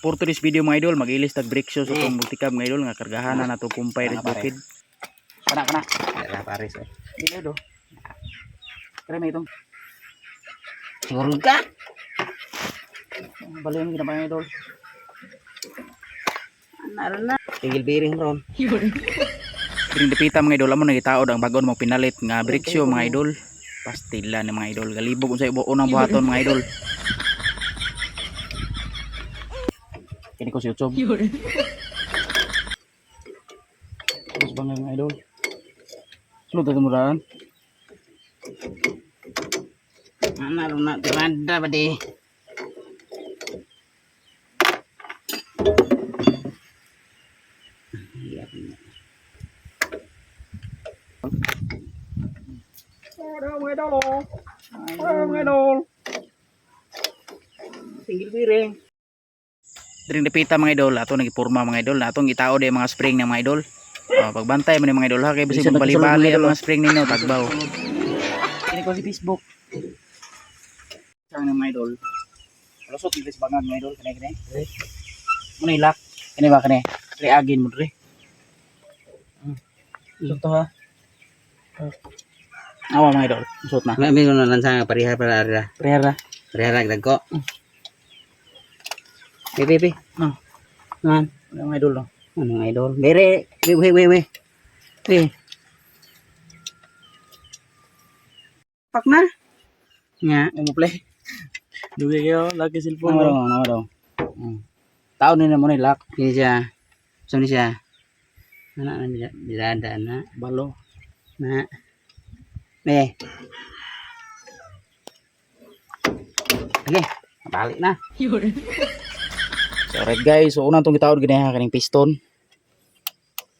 For today's video mga idol, mag-ilis tag brake shoes sa itong multicab mga idol nga kargahan na ito kumpay rin bukid. Kana. Wala pares eh. Dito do. Kaya may itong. Siguro ka? Balihan kita mga idol. Ano na? Tigil bearing ron. Piring dipita mga idol, amo nagitaod ang bagon mo pinalit nga brake shoe mga idol. Pastila ni mga idol. Galibog sa unang buhaton mga idol. Kini ko sa YouTube. Terus bangay mga idol. Sunod na tumuraan. Ano na? Tirada ba di? Mga idol. Tigil bearing. Diring dipita mga idol, ato nagipurma mga idol, atong itao de mga spring ng mga idol. Pagbantay mo ni mga idol ha, kay bisig bali-bali ang mga spring ninyo tagbaw. Kini ko si Facebook. Sang mga idol. Lusot dito sa bangag mga idol, kani. Muna ilak. Kani ba kani? Reagin mo dre. Lusot to ha. Awa mga idol, lusot na. May ko na lansang parihar para ara. Prera. Parihar dagko. Pipi. No. Man, Mga idol no. ano idol? Bere, we. Pak na. Nga, Mo play. Dugay kayo, lagi cellphone. ano daw. Tao ni na mo ni ilak. Kini siya. Saan siya? Ana na bilada na. Balo. Na. Eh. Okay, balik na. So alright guys, so unang tong gitaod gini ha kaning piston.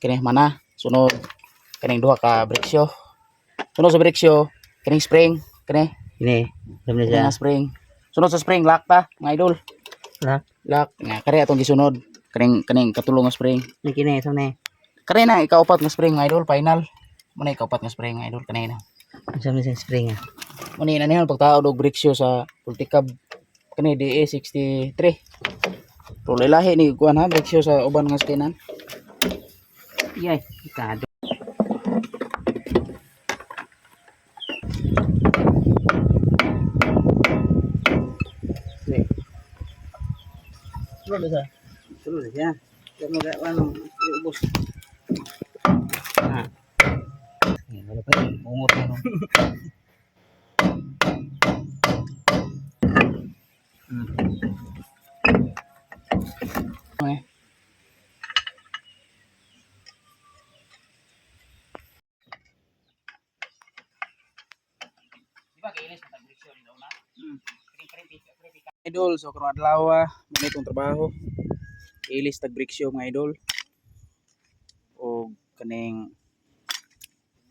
Kini mana? Sunod kaning duha ka brake shoe. Sunod sa brake shoe, kaning spring, kini. Ini, dami siya. Kaning spring. Sunod sa spring lock pa, mga idol. Lock. Lock. Nga kare atong gisunod. Kaning katulong nga spring. Ni kini sa ni. Kare na ikaupat nga spring, mga idol, final. Muna ikaupat nga spring, mga idol, kanina. Sa ni spring ah. Muna na niyon pagtaod og brake shoe sa multicab kani DA63. Pero lahi ni kuan ha brake shoe sa uban nga skinan. Yay, kado. Sulod siya. Kaya mga ano, ubos. Ah. Ano pa yun? Umot na no. Okay. Idol, so karong adlaw mo itong trabaho. Ilis tag brake shoe mga idol. O kaning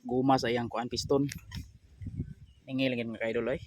guma sa iyang kuan piston. Ingil gid mga idol ay.